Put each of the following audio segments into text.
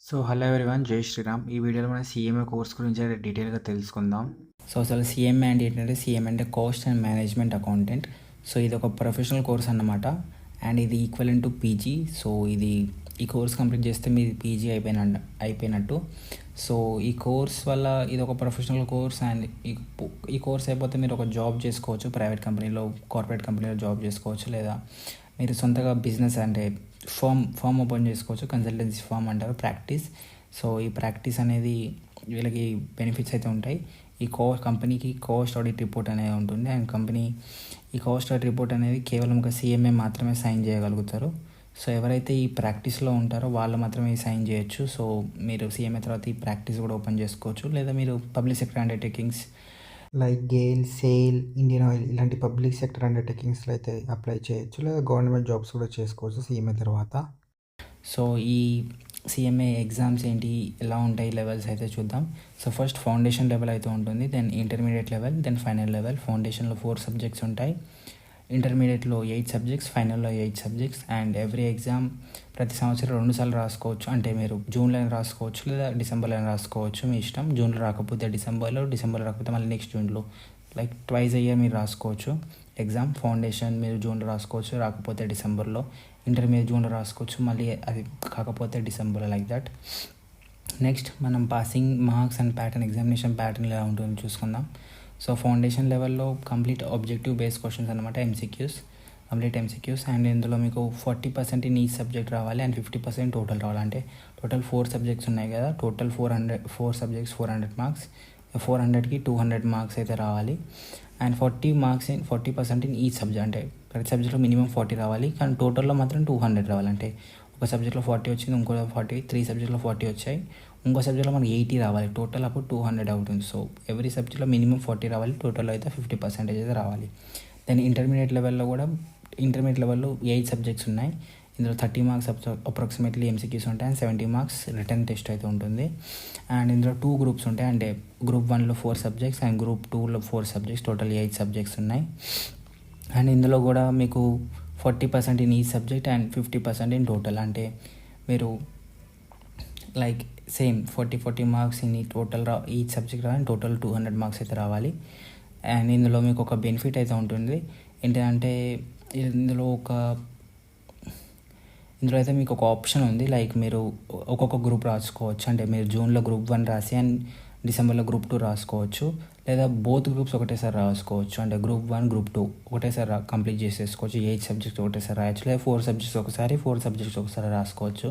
Hello everyone, జై శ్రీరామ్. ఈ వీడియోలో మనం సీఎంఏ కోర్స్ గురించి అయితే డీటెయిల్గా తెలుసుకుందాం. అసలు సీఎంఏ అంటే ఏంటంటే, సీఎంఏ అంటే కాస్ట్ అండ్ మేనేజ్మెంట్ అకౌంటెంట్. ఇది ఒక ప్రొఫెషనల్ కోర్స్ అన్నమాట. అండ్ ఇది ఈక్వలెంట్ టు పీజీ. ఈ కోర్స్ కంప్లీట్ చేస్తే మీది పీజీ అయిపోయినట్టు. ఈ కోర్స్ వల్ల ఇది ఒక ప్రొఫెషనల్ కోర్స్. అండ్ ఈ కోర్స్ అయిపోతే మీరు ఒక జాబ్ చేసుకోవచ్చు, ప్రైవేట్ కంపెనీలో, కార్పొరేట్ కంపెనీలో జాబ్ చేసుకోవచ్చు, లేదా మీరు సొంతగా బిజినెస్ అంటే ఫామ్ ఓపెన్ చేసుకోవచ్చు. కన్సల్టెన్సీ ఫామ్ అంటారు, ప్రాక్టీస్. ఈ ప్రాక్టీస్ అనేది వీళ్ళకి బెనిఫిట్స్ అయితే ఉంటాయి. కంపెనీకి కాస్ట్ ఆడిట్ రిపోర్ట్ అనేది ఉంటుంది. అండ్ ఈ కాస్ట్ ఆడిట్ రిపోర్ట్ అనేది కేవలం ఒక సీఎంఏ మాత్రమే సైన్ చేయగలుగుతారు. ఎవరైతే ఈ ప్రాక్టీస్లో ఉంటారో వాళ్ళు మాత్రమే సైన్ చేయొచ్చు. మీరు సీఎంఏ తర్వాత ఈ ప్రాక్టీస్ కూడా ఓపెన్ చేసుకోవచ్చు, లేదా మీరు public sector undertakings like Gayle, sale, Indian oil ఇలాంటి పబ్లిక్ సెక్టర్ అండర్టేకింగ్స్లో అయితే అప్లై చేయొచ్చు, లేదా గవర్నమెంట్ జాబ్స్ కూడా చేసుకోవచ్చు సీఎంఏ తర్వాత. ఈ సీఎంఏ ఎగ్జామ్స్ ఏంటి, ఎలా ఉంటాయి, లెవెల్స్ అయితే చూద్దాం. ఫస్ట్ ఫౌండేషన్ లెవెల్ అయితే ఉంటుంది, then intermediate level, then final level. ఫౌండేషన్లో 4 సబ్జెక్ట్స్ ఉంటాయి, ఇంటర్మీడియట్లో 8 సబ్జెక్ట్స్, ఫైనల్లో 8 సబ్జెక్ట్స్. అండ్ ఎవ్రీ ఎగ్జామ్ ప్రతి సంవత్సరం 2 సార్లు రాసుకోవచ్చు. అంటే మీరు జూన్లో రాసుకోవచ్చు, లేదా డిసెంబర్లో రాసుకోవచ్చు, మీ ఇష్టం. జూన్లో రాకపోతే డిసెంబర్లో రాకపోతే మళ్ళీ నెక్స్ట్ జూన్లో, లైక్ ట్వైస్ అ ఇయర్ మీరు రాసుకోవచ్చు ఎగ్జామ్. ఫౌండేషన్ మీరు జూన్లో రాసుకోవచ్చు, రాకపోతే డిసెంబర్లో. ఇంటర్మీడియట్ జూన్లో రాసుకోవచ్చు, మళ్ళీ అది కాకపోతే డిసెంబర్లో, లైక్ దట్. నెక్స్ట్ మనం passing marks and pattern, examination pattern ఎలా ఉంటుందో చూసుకుందాం. ఫౌండేషన్ లెవెల్లో కంప్లీట్ ఆబ్జెక్టివ్ బేస్డ్ క్వశ్చన్స్ అనమాట, కంప్లీట్ ఎంసీక్యూస్. అండ్ ఇందులో మీకు 40% ఇన్ ఈ సబ్జెక్ట్ రావాలి, అండ్ 50% టోటల్ రావాలి. అంటే టోటల్ 4 సబ్జెక్ట్స్ ఉన్నాయి కదా, టోటల్ 4 సబ్జెక్ట్స్ 400 మార్క్స్. 400కి 200 మార్క్స్ అయితే రావాలి. అండ్ 40% ఇన్ ఈ సబ్జెక్ట్, అంటే ప్రతి సబ్జెక్ట్లో మినిమం 40 రావాలి, కానీ టోటల్లో మాత్రం 200 రావాలి. అంటే ఒక సబ్జెక్ట్లో 40 వచ్చింది, ఇంకో 3 సబ్జెక్ట్లో 40 వచ్చాయి, ఇంకో సబ్జెక్ట్లో మనకి 80 రావాలి, టోటల్ అప్పుడు 200 అవుతుంది. ఎవ్రీ సబ్జెక్ట్లో మినిమం 40 రావాలి, టోటల్లో అయితే 50% అయితే రావాలి. దెన్ ఇంటర్మీడియట్ లెవెల్లో 8 సబ్జెక్ట్స్ ఉన్నాయి. ఇందులో 30 మార్క్స్ అప్రాక్సిమేట్లీ ఎంసీక్యూస్ ఉంటాయి, అండ్ 70 మార్క్స్ రిటర్న్ టెస్ట్ అయితే ఉంటుంది. అండ్ ఇందులో 2 గ్రూప్స్ ఉంటాయి, అంటే గ్రూప్ 1లో 4 సబ్జెక్ట్స్ అండ్ గ్రూప్ 2లో 4 సబ్జెక్ట్స్, టోటల్ 8 సబ్జెక్ట్స్ ఉన్నాయి. అండ్ ఇందులో కూడా మీకు 40% ఇన్ ఈ సబ్జెక్ట్ అండ్ 50% ఇన్ టోటల్. అంటే మీరు లైక్ సేమ్ 40 మార్క్స్ ఇన్ ఈ టోటల్ ఈ సబ్జెక్ట్ రావాలి, టోటల్ 200 మార్క్స్ అయితే రావాలి. అండ్ ఇందులో మీకు ఒక బెనిఫిట్ అయితే ఉంటుంది. ఏంటంటే ఇందులో అయితే మీకు ఒక ఆప్షన్ ఉంది, లైక్ మీరు ఒక్కొక్క గ్రూప్ రాసుకోవచ్చు. అంటే మీరు జూన్లో గ్రూప్ 1 రాసి అండ్ డిసెంబర్లో గ్రూప్ 2 రాసుకోవచ్చు, లేదా బోత్ గ్రూప్స్ ఒకటేసారి రాసుకోవచ్చు. అంటే గ్రూప్ 1, గ్రూప్ 2 ఒకటేసారి కంప్లీట్ చేసేసుకోవచ్చు. 8 సబ్జెక్ట్స్ ఒకటేసారి రాయొచ్చు, లేదా 4 సబ్జెక్ట్స్ ఒకసారి, 4 సబ్జెక్ట్స్ ఒకసారి రాసుకోవచ్చు.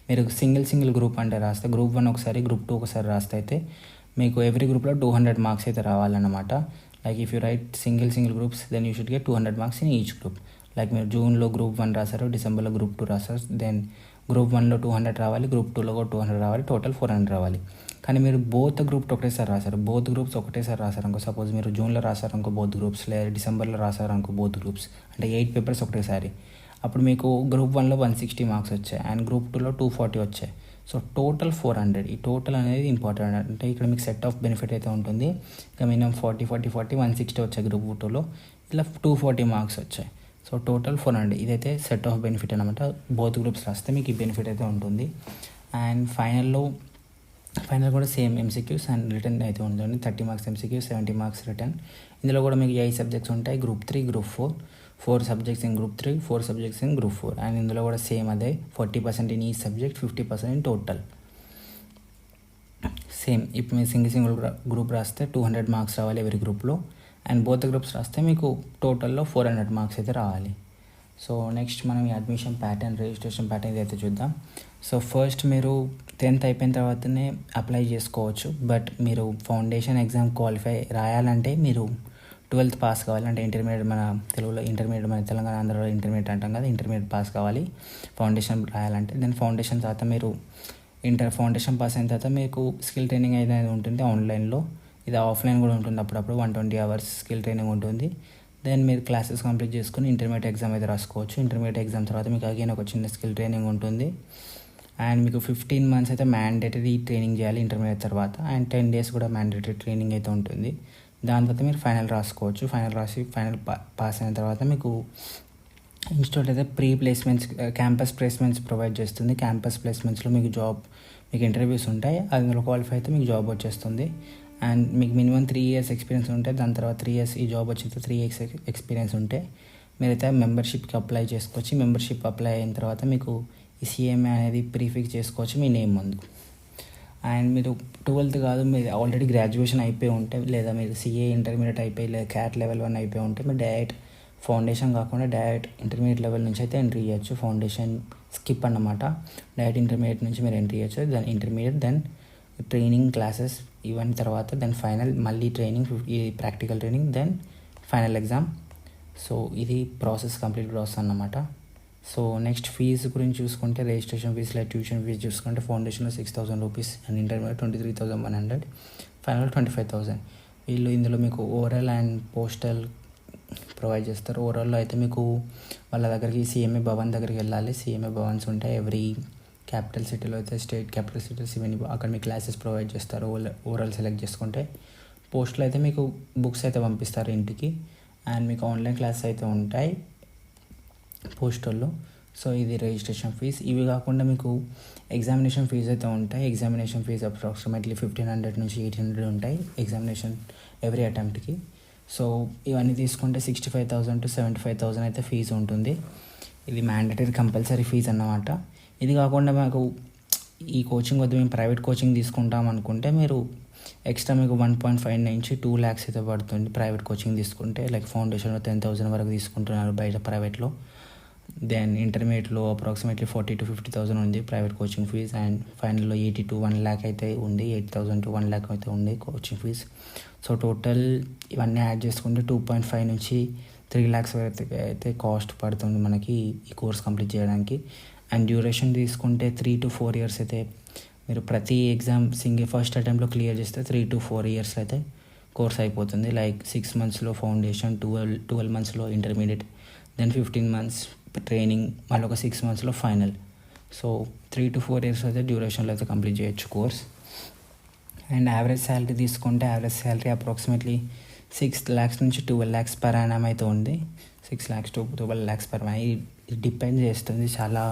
మీరు సింగిల్ గ్రూప్ అంటే రాస్తే, గ్రూప్ 1 ఒకసారి, గ్రూప్ 2 ఒకసారి రాస్తే అయితే మీకు ఎవ్రీ గ్రూప్లో 200 మార్క్స్ అయితే రావాలన్నమాట. Like if you write single groups, then you should get 200 marks in each group. Like మీరు జూన్లో గ్రూప్ 1 రాశారు, డిసెంబర్లో గ్రూప్ 2 రాశారు, దెన్ గ్రూప్ 1లో 200 రావాలి, గ్రూప్ 2లో కూడా 200 రావాలి, టోటల్ 400 రావాలి. కానీ మీరు బోత్ గ్రూప్ ఒకటేసారి రాశారు, బోత్ గ్రూప్స్ ఒకటేసారి రాశారు అనుకో, సపోజ్ మీరు జూన్లో రాశారు అనుకో బోత్ గ్రూప్స్, లేదా డిసెంబర్లో రాశారు అనుకో బోత్ గ్రూప్స్, అంటే 8 పేపర్స్ ఒకటేసారి, అప్పుడు మీకు గ్రూప్ 1లో 160 మార్క్స్ వచ్చాయి, అండ్ గ్రూప్ 2లో 240 వచ్చాయి. టోటల్ 400. ఈ టోటల్ అనేది ఇంపార్టెంట్. అంటే ఇక్కడ మీకు సెట్ ఆఫ్ బెనిఫిట్ అయితే ఉంటుంది. ఇక మినిమం 40 160 వచ్చాయి గ్రూప్ 2లో, ఇలా 240 మార్క్స్ వచ్చాయి. టోటల్ 400. ఇదైతే సెట్ ఆఫ్ బెనిఫిట్ అనమాట. బోత్ గ్రూప్స్ రాస్తే మీకు ఈ బెనిఫిట్ అయితే ఉంటుంది. అండ్ ఫైనల్ కూడా సేమ్ ఎంసీక్యూస్ అండ్ రిటర్న్ అయితే ఉంటుంది. 30 మార్క్స్ ఎంసీక్యూస్, 70 మార్క్స్ రిటర్న్. ఇందులో కూడా మీకు 8 సబ్జెక్ట్స్ ఉంటాయి, group 3, group 4 subjects in group 3, 4 subjects in group 4. And ఇందులో కూడా సేమ్ అదే 40% ఇన్ ఈ సబ్జెక్ట్, 50% ఇన్ టోటల్. సేమ్ ఇప్పుడు మీరు సింగిల్ గ్రూప్ రాస్తే 200 మార్క్స్ రావాలి ఎవరి గ్రూప్లో, అండ్ బోత్ గ్రూప్స్ రాస్తే మీకు టోటల్లో 400 మార్క్స్ అయితే రావాలి. నెక్స్ట్ మనం ఈ అడ్మిషన్ ప్యాటర్న్, రిజిస్ట్రేషన్ ప్యాటర్న్ ఇదైతే చూద్దాం. ఫస్ట్ మీరు 10th అయిపోయిన తర్వాతనే అప్లై చేసుకోవచ్చు. బట్ మీరు ఫౌండేషన్ ఎగ్జామ్ క్వాలిఫై రాయాలంటే మీరు 12th పాస్ కావాలి. అంటే ఇంటర్మీడియట్, మన తెలుగులో ఇంటర్మీడియట్, మన తెలంగాణ ఆంధ్రలో ఇంటర్మీడియట్ అంటాం కదా, ఇంటర్మీడియట్ పాస్ కావాలి ఫౌండేషన్ రాయాలంటే. దెన్ ఫౌండేషన్ తర్వాత మీరు ఫౌండేషన్ పాస్ అయిన తర్వాత మీకు స్కిల్ ట్రైనింగ్ అనేది ఉంటుంది ఆన్లైన్లో, ఇది ఆఫ్లైన్ కూడా ఉంటుంది. అప్పుడప్పుడు 120 అవర్స్ స్కిల్ ట్రైనింగ్ ఉంటుంది. దెన్ మీరు క్లాసెస్ కంప్లీట్ చేసుకుని ఇంటర్మీడియట్ ఎగ్జామ్ అయితే రాసుకోవచ్చు. ఇంటర్మీడియట్ ఎగ్జామ్ తర్వాత మీకు అగైన్ ఒక చిన్న స్కిల్ ట్రైనింగ్ ఉంటుంది. అండ్ మీకు 15 months అయితే మ్యాండేటరీ ట్రైనింగ్ చేయాలి ఇంటర్మీడియట్ తర్వాత, అండ్ 10 days కూడా మ్యాండేటరీ ట్రైనింగ్ అయితే ఉంటుంది. దాని తర్వాత మీరు ఫైనల్ రాసుకోవచ్చు. ఫైనల్ రాసి పాస్ అయిన తర్వాత మీకు ఇన్స్టిట్యూట్ అయితే pre placements campus placements provide చేస్తుంది. క్యాంపస్ ప్లేస్మెంట్స్లో మీకు మీకు ఇంటర్వ్యూస్ ఉంటాయి. అందులో క్వాలిఫై అయితే మీకు జాబ్ వచ్చేస్తుంది. అండ్ మీకు మినిమం 3 years ఎక్స్పీరియన్స్ ఉంటే, దాని తర్వాత 3 years ఈ జాబ్ వచ్చిన 3 years ఎక్స్పీరియన్స్ ఉంటే మీరైతే మెంబర్షిప్కి అప్లై చేసుకోవచ్చు. మెంబర్షిప్ అప్లై అయిన తర్వాత మీకు ఈ సిఎంఏ అనేది ప్రీఫిక్స్ చేసుకోవచ్చు మీ నేమ్ ముందు. అండ్ మీరు 12th కాదు, మీరు ఆల్రెడీ గ్రాడ్యుయేషన్ అయిపోయి ఉంటే, లేదా మీరు సిఏ ఇంటర్మీడియట్ అయిపోయి, లేదా క్యాట్ లెవెల్ 1 అయిపోయి ఉంటే, మీరు డైరెక్ట్ ఫౌండేషన్ కాకుండా డైరెక్ట్ ఇంటర్మీడియట్ లెవెల్ నుంచి అయితే ఎంట్రీ చేయొచ్చు. ఫౌండేషన్ స్కిప్ అన్నమాట. డైరెక్ట్ ఇంటర్మీడియట్ నుంచి మీరు ఎంట్రీ చేయొచ్చు. Then intermediate, then training classes ఇవన్నీ తర్వాత, దెన్ ఫైనల్ మళ్ళీ ట్రైనింగ్, ఈ practical training, then final exam. So ఇది కంప్లీట్ ప్రాసెస్ అన్నమాట. సో నెక్స్ట్ ఫీజు గురించి చూసుకుంటే, రిజిస్ట్రేషన్ ఫీజు లేదా ట్యూషన్ ఫీజు చూసుకుంటే ఫౌండేషన్లో 6,000 రూపీస్ అండ్ ఇంటర్మీడియట్ 23,100, ఫైనల్ 25,000. వీళ్ళు ఇందులో మీకు ఓరల్ అండ్ పోస్టల్ ప్రొవైడ్ చేస్తారు. ఓవరాల్లో అయితే మీకు వాళ్ళ దగ్గరికి సిఎంఏ భవన్ దగ్గరికి వెళ్ళాలి. సిఎంఏ భవన్స్ ఉంటాయి ఎవ్రీ క్యాపిటల్ సిటీలో, అయితే స్టేట్ క్యాపిటల్ సిటీస్ ఇవన్నీ అక్కడ మీకు క్లాసెస్ ప్రొవైడ్ చేస్తారు. ఓవరాల్ సెలెక్ట్ చేసుకుంటే పోస్ట్లో అయితే మీకు బుక్స్ అయితే పంపిస్తారు ఇంటికి. అండ్ మీకు ఆన్లైన్ క్లాసెస్ అయితే ఉంటాయి పోస్టల్లో. సో ఇది రిజిస్ట్రేషన్ ఫీజ్. ఇవి కాకుండా మీకు ఎగ్జామినేషన్ ఫీజు అయితే ఉంటాయి. ఎగ్జామినేషన్ ఫీజు అప్రాక్సిమేట్లీ 1,500 నుంచి 800 ఉంటాయి ఎగ్జామినేషన్ ఎవ్రీ అటెంప్ట్కి. సో ఇవన్నీ తీసుకుంటే 65,000 to 75,000 అయితే ఫీజు ఉంటుంది. ఇది మ్యాండేటరీ కంపల్సరీ ఫీజు అన్నమాట. ఇది కాకుండా మాకు ఈ కోచింగ్ వద్ద మేము ప్రైవేట్ కోచింగ్ తీసుకుంటాం అనుకుంటే, మీరు ఎక్స్ట్రా మీకు 1.5 నుంచి 2 lakhs అయితే పడుతుంది ప్రైవేట్ కోచింగ్ తీసుకుంటే. లైక్ ఫౌండేషన్లో 10,000 వరకు తీసుకుంటున్నారు బయట ప్రైవేట్లో. దెన్ ఇంటర్మీడియట్లో అప్రాక్సిమేట్లీ 40,000 to 50,000 ఉంది ప్రైవేట్ కోచింగ్ ఫీజ్. అండ్ ఫైనల్లో 80,000 to 1 lakh అయితే ఉంది. 8,000 to 1 lakh అయితే ఉంది కోచింగ్ ఫీజ్. సో టోటల్ ఇవన్నీ యాడ్ చేసుకుంటే 2.5 నుంచి 3 lakhs వరకు అయితే కాస్ట్ పడుతుంది మనకి ఈ కోర్స్ కంప్లీట్ చేయడానికి. అండ్ డ్యూరేషన్ తీసుకుంటే 3 to 4 years అయితే మీరు ప్రతి ఎగ్జామ్ ఫస్ట్ అటెంప్ట్లో క్లియర్ చేస్తే 3 to 4 years అయితే కోర్స్ అయిపోతుంది. లైక్ 6 monthsలో ఫౌండేషన్, 12 monthsలో ఇంటర్మీడియట్, దెన్ 15 months ట్రైనింగ్, మళ్ళీ ఒక 6 monthsలో ఫైనల్. సో 3 to 4 years అయితే డ్యూరేషన్లో అయితే కంప్లీట్ చేయొచ్చు కోర్స్. అండ్ యావరేజ్ శాలరీ తీసుకుంటే, యావరేజ్ శాలరీ అప్రాక్సిమేట్లీ 6 lakhs నుంచి 12 lakhs per annum అయితే ఉంది. 6 lakhs to 12 lakhs per annum. ఇది డిపెండ్ చేస్తుంది చాలా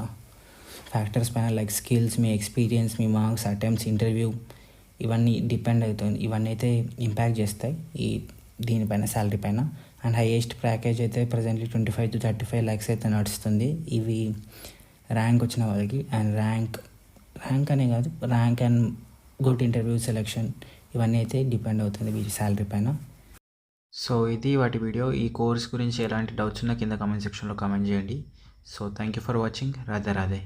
ఫ్యాక్టర్స్ పైన, లైక్ స్కిల్స్, మీ ఎక్స్పీరియన్స్, మీ మార్క్స్, అటెంప్ట్స్, ఇంటర్వ్యూ, ఇవన్నీ డిపెండ్ అవుతుంది. ఇవన్నీ అయితే ఇంపాక్ట్ చేస్తాయి దీనిపైన, శాలరీ పైన. అండ్ హైయెస్ట్ ప్యాకేజ్ అయితే ప్రజెంట్లీ 25 to 35 lakhs అయితే నడుస్తుంది ఇవి ర్యాంక్ వచ్చిన వాళ్ళకి. అండ్ ర్యాంక్ అనే కాదు, rank and good interview selection ఇవన్నీ అయితే డిపెండ్ అవుతుంది వీటి శాలరీ పైన. సో ఇది వాటి వీడియో. ఈ కోర్స్ గురించి ఎలాంటి డౌట్స్ ఉన్నా కింద కామెంట్ సెక్షన్లో కామెంట్ చేయండి. So thank you for watching. Radhe Radhe.